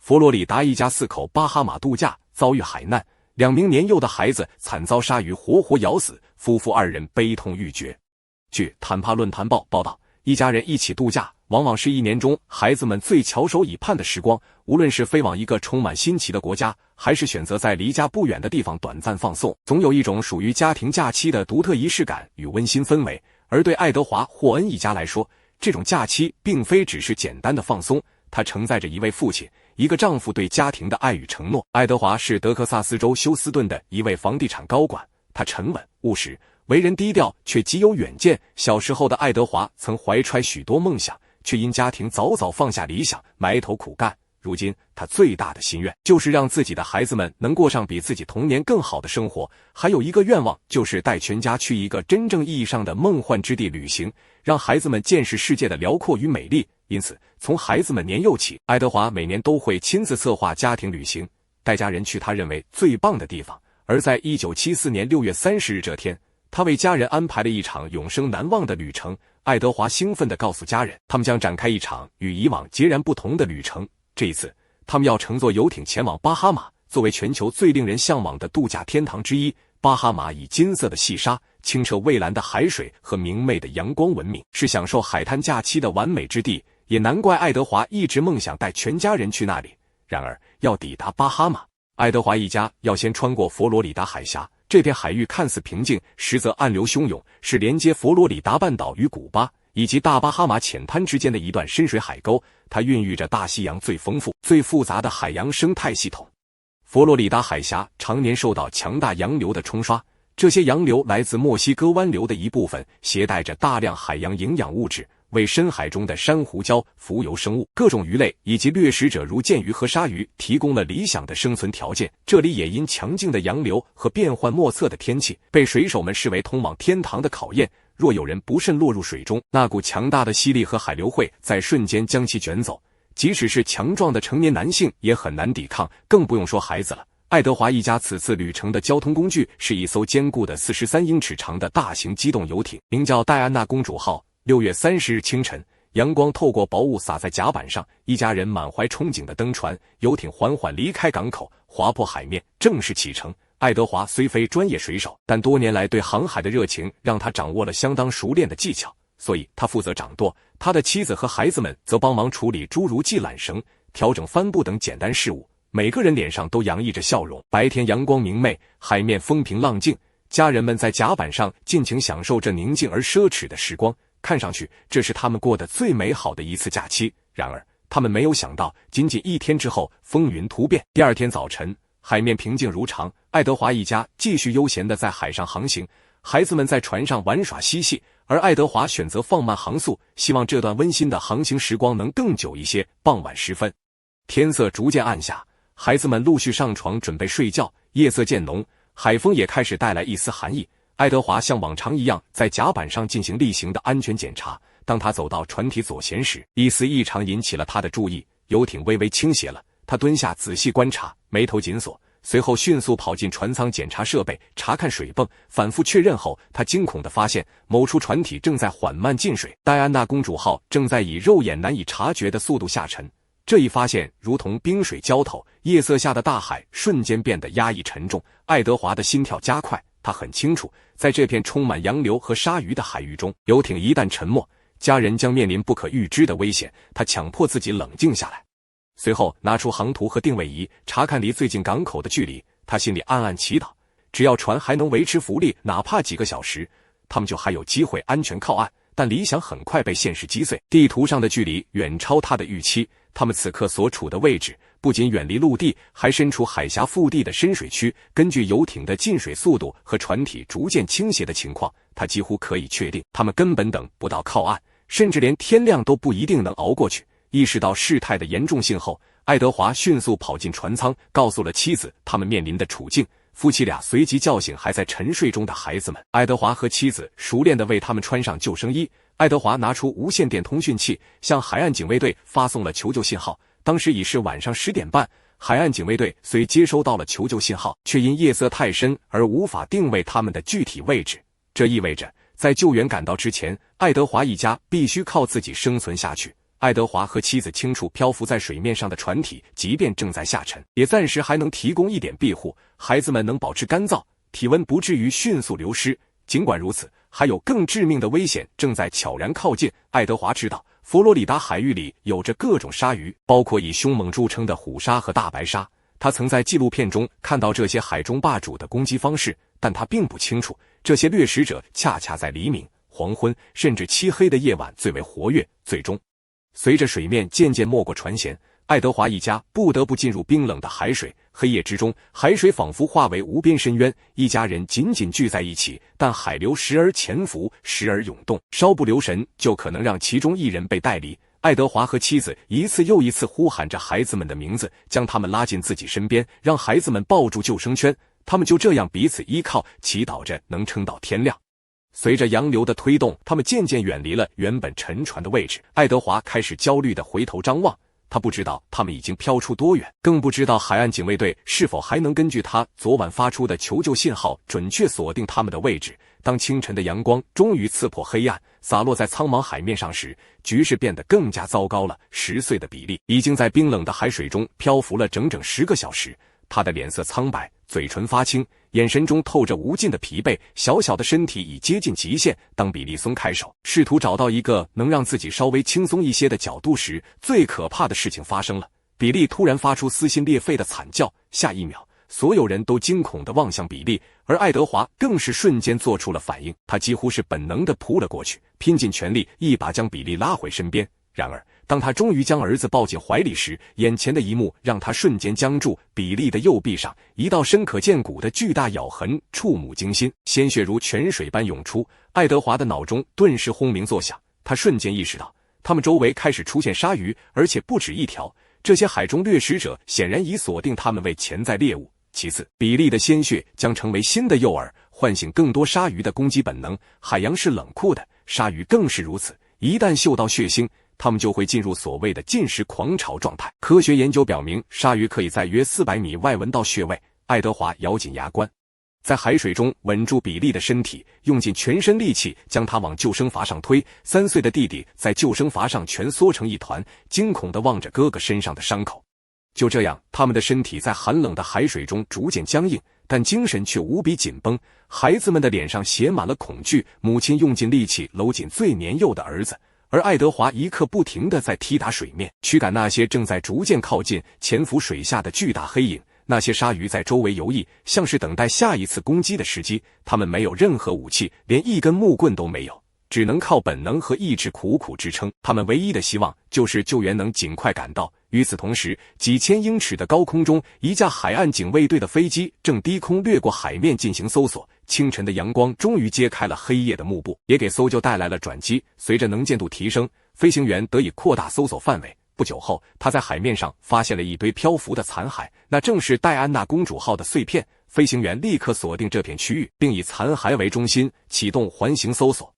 佛罗里达一家4口巴哈马度假，遭遇海难，2名年幼的孩子惨遭鲨鱼活活咬死，夫妇2人悲痛欲绝。据坦帕论坛报报道，一家人一起度假，往往是1年中孩子们最翘首以盼的时光。无论是飞往一个充满新奇的国家，还是选择在离家不远的地方短暂放松，总有一种属于家庭假期的独特仪式感与温馨氛围。而对爱德华·霍恩一家来说，这种假期并非只是简单的放松，它承载着一位父亲、一个丈夫对家庭的爱与承诺。爱德华是德克萨斯州休斯顿的一位房地产高管，他沉稳务实，为人低调却极有远见。小时候的爱德华曾怀揣许多梦想，却因家庭早早放下理想，埋头苦干。如今他最大的心愿就是让自己的孩子们能过上比自己童年更好的生活，还有一个愿望就是带全家去一个真正意义上的梦幻之地旅行，让孩子们见识世界的辽阔与美丽。因此，从孩子们年幼起，爱德华每年都会亲自策划家庭旅行，带家人去他认为最棒的地方。而在1974年6月30日这天，他为家人安排了一场永生难忘的旅程。爱德华兴奋地告诉家人，他们将展开一场与以往截然不同的旅程。这一次，他们要乘坐游艇前往巴哈马，作为全球最令人向往的度假天堂之一。巴哈马以金色的细沙、清澈蔚蓝的海水和明媚的阳光闻名，是享受海滩假期的完美之地。也难怪爱德华一直梦想带全家人去那里。然而，要抵达巴哈马，爱德华一家要先穿过佛罗里达海峡。这片海域看似平静，实则暗流汹涌，是连接佛罗里达半岛与古巴以及大巴哈马浅滩之间的一段深水海沟。它孕育着大西洋最丰富、最复杂的海洋生态系统。佛罗里达海峡常年受到强大洋流的冲刷，这些洋流来自墨西哥湾流的一部分，携带着大量海洋营养物质，为深海中的珊瑚礁、浮游生物、各种鱼类以及掠食者如剑鱼和鲨鱼提供了理想的生存条件。这里也因强劲的洋流和变幻莫测的天气，被水手们视为通往天堂的考验。若有人不慎落入水中，那股强大的吸力和海流会在瞬间将其卷走，即使是强壮的成年男性也很难抵抗，更不用说孩子了。爱德华一家此次旅程的交通工具是一艘坚固的43英尺长的大型机动游艇，名叫戴安娜公主号。6月30日清晨，阳光透过薄雾洒在甲板上，一家人满怀憧憬地登船，游艇缓缓离开港口，划破海面，正式启程。爱德华虽非专业水手，但多年来对航海的热情让他掌握了相当熟练的技巧，所以他负责掌舵，他的妻子和孩子们则帮忙处理诸如系缆绳、调整帆布等简单事务。每个人脸上都洋溢着笑容。白天阳光明媚，海面风平浪静，家人们在甲板上尽情享受这宁静而奢侈的时光，看上去这是他们过得最美好的一次假期。然而他们没有想到，仅仅1天之后风云突变。第2天早晨，海面平静如常，爱德华一家继续悠闲地在海上航行，孩子们在船上玩耍嬉戏，而爱德华选择放慢航速，希望这段温馨的航行时光能更久一些。傍晚时分，天色逐渐暗下，孩子们陆续上床准备睡觉，夜色渐浓，海风也开始带来一丝寒意。爱德华像往常一样在甲板上进行例行的安全检查。当他走到船体左舷时，一丝异常引起了他的注意，游艇微微倾斜了。他蹲下仔细观察，眉头紧锁，随后迅速跑进船舱检查设备，查看水泵。反复确认后，他惊恐地发现某处船体正在缓慢进水，戴安娜公主号正在以肉眼难以察觉的速度下沉。这一发现如同冰水浇头，夜色下的大海瞬间变得压抑沉重。爱德华的心跳加快，他很清楚，在这片充满洋流和鲨鱼的海域中，游艇一旦沉没，家人将面临不可预知的危险。他强迫自己冷静下来，随后拿出航图和定位仪，查看离最近港口的距离。他心里暗暗祈祷，只要船还能维持浮力哪怕几个小时，他们就还有机会安全靠岸。但理想很快被现实击碎，地图上的距离远超他的预期。他们此刻所处的位置不仅远离陆地，还身处海峡腹地的深水区。根据游艇的进水速度和船体逐渐倾斜的情况，他几乎可以确定，他们根本等不到靠岸，甚至连天亮都不一定能熬过去。意识到事态的严重性后，爱德华迅速跑进船舱，告诉了妻子他们面临的处境。夫妻俩随即叫醒还在沉睡中的孩子们。爱德华和妻子熟练地为他们穿上救生衣。爱德华拿出无线电通讯器，向海岸警卫队发送了求救信号。当时已是晚上10点半，海岸警卫队虽接收到了求救信号，却因夜色太深而无法定位他们的具体位置。这意味着，在救援赶到之前，爱德华一家必须靠自己生存下去。爱德华和妻子清楚漂浮在水面上的船体，即便正在下沉，也暂时还能提供一点庇护，孩子们能保持干燥，体温不至于迅速流失。尽管如此，还有更致命的危险正在悄然靠近。爱德华知道，佛罗里达海域里有着各种鲨鱼，包括以凶猛著称的虎鲨和大白鲨。他曾在纪录片中看到这些海中霸主的攻击方式，但他并不清楚，这些掠食者恰恰在黎明、黄昏甚至漆黑的夜晚最为活跃。最终，随着水面渐渐没过船舷，爱德华一家不得不进入冰冷的海水。黑夜之中，海水仿佛化为无边深渊，一家人紧紧聚在一起，但海流时而潜伏，时而涌动，稍不留神就可能让其中一人被带离。爱德华和妻子一次又一次呼喊着孩子们的名字，将他们拉进自己身边，让孩子们抱住救生圈。他们就这样彼此依靠，祈祷着能撑到天亮。随着洋流的推动，他们渐渐远离了原本沉船的位置。爱德华开始焦虑地回头张望，他不知道他们已经飘出多远，更不知道海岸警卫队是否还能根据他昨晚发出的求救信号准确锁定他们的位置。当清晨的阳光终于刺破黑暗，洒落在苍茫海面上时，局势变得更加糟糕了。10岁的比利已经在冰冷的海水中漂浮了整整10个小时，他的脸色苍白，嘴唇发青，眼神中透着无尽的疲惫，小小的身体已接近极限。当比利松开手，试图找到一个能让自己稍微轻松一些的角度时，最可怕的事情发生了。比利突然发出撕心裂肺的惨叫，下一秒，所有人都惊恐地望向比利，而爱德华更是瞬间做出了反应，他几乎是本能地扑了过去，拼尽全力一把将比利拉回身边。然而当他终于将儿子抱进怀里时，眼前的一幕让他瞬间僵住。比利的右臂上一道深可见骨的巨大咬痕触目惊心，鲜血如泉水般涌出。爱德华的脑中顿时轰鸣作响，他瞬间意识到他们周围开始出现鲨鱼，而且不止一条。这些海中掠食者显然已锁定他们为潜在猎物。其次，比利的鲜血将成为新的诱饵，唤醒更多鲨鱼的攻击本能。海洋是冷酷的，鲨鱼更是如此，一旦嗅到血腥，他们就会进入所谓的进食狂潮状态。科学研究表明，鲨鱼可以在约400米外闻到血味。爱德华咬紧牙关，在海水中稳住比利的身体，用尽全身力气将他往救生筏上推。3岁的弟弟在救生筏上蜷缩成一团，惊恐地望着哥哥身上的伤口。就这样，他们的身体在寒冷的海水中逐渐僵硬，但精神却无比紧绷。孩子们的脸上写满了恐惧，母亲用尽力气搂紧最年幼的儿子，而爱德华一刻不停地在踢打水面，驱赶那些正在逐渐靠近、潜伏水下的巨大黑影。那些鲨鱼在周围游弋，像是等待下一次攻击的时机。他们没有任何武器，连一根木棍都没有，只能靠本能和意志苦苦支撑。他们唯一的希望就是救援能尽快赶到。与此同时，几千英尺的高空中，一架海岸警卫队的飞机正低空掠过海面进行搜索。清晨的阳光终于揭开了黑夜的幕布，也给搜救带来了转机。随着能见度提升，飞行员得以扩大搜索范围。不久后，他在海面上发现了一堆漂浮的残骸，那正是戴安娜公主号的碎片。飞行员立刻锁定这片区域，并以残骸为中心启动环形搜索。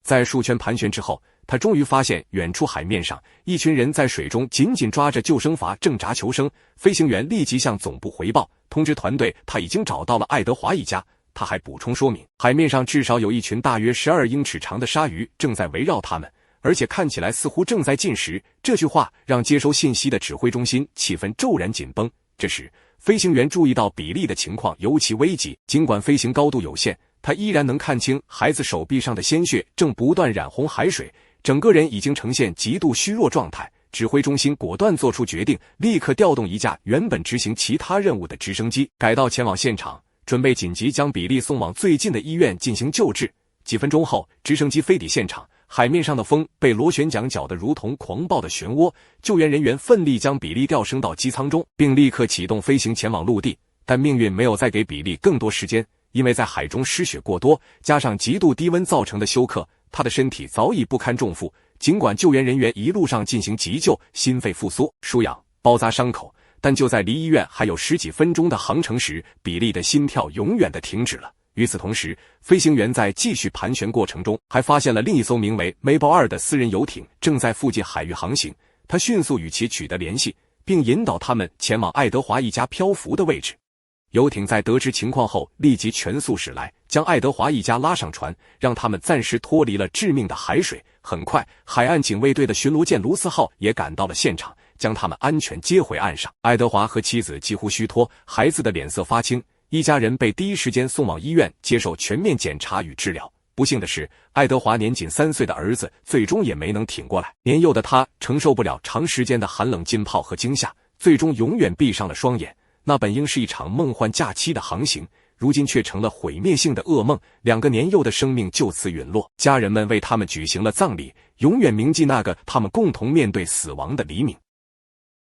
在数圈盘旋之后，他终于发现远处海面上一群人在水中紧紧抓着救生筏挣扎求生。飞行员立即向总部回报，通知团队他已经找到了爱德华一家。他还补充说明，海面上至少有一群大约12英尺长的鲨鱼正在围绕他们，而且看起来似乎正在进食。这句话让接收信息的指挥中心气氛骤然紧绷。这时，飞行员注意到比利的情况尤其危急，尽管飞行高度有限，他依然能看清孩子手臂上的鲜血正不断染红海水，整个人已经呈现极度虚弱状态。指挥中心果断做出决定，立刻调动一架原本执行其他任务的直升机改道前往现场，准备紧急将比利送往最近的医院进行救治。几分钟后，直升机飞抵现场，海面上的风被螺旋桨搅得如同狂暴的漩涡。救援人员奋力将比利吊升到机舱中，并立刻启动飞行前往陆地。但命运没有再给比利更多时间，因为在海中失血过多，加上极度低温造成的休克，他的身体早已不堪重负。尽管救援人员一路上进行急救、心肺复苏、输氧、包扎伤口，但就在离医院还有10几分钟的航程时，比利的心跳永远地停止了。与此同时，飞行员在继续盘旋过程中，还发现了另一艘名为 Mabel 2的私人游艇正在附近海域航行。他迅速与其取得联系，并引导他们前往爱德华一家漂浮的位置。游艇在得知情况后，立即全速驶来，将爱德华一家拉上船，让他们暂时脱离了致命的海水。很快，海岸警卫队的巡逻舰卢斯号也赶到了现场，将他们安全接回岸上。爱德华和妻子几乎虚脱，孩子的脸色发青，一家人被第一时间送往医院接受全面检查与治疗。不幸的是，爱德华年仅3岁的儿子最终也没能挺过来。年幼的他承受不了长时间的寒冷浸泡和惊吓，最终永远闭上了双眼。那本应是一场梦幻假期的航行，如今却成了毁灭性的噩梦，2个年幼的生命就此陨落。家人们为他们举行了葬礼，永远铭记那个他们共同面对死亡的黎明。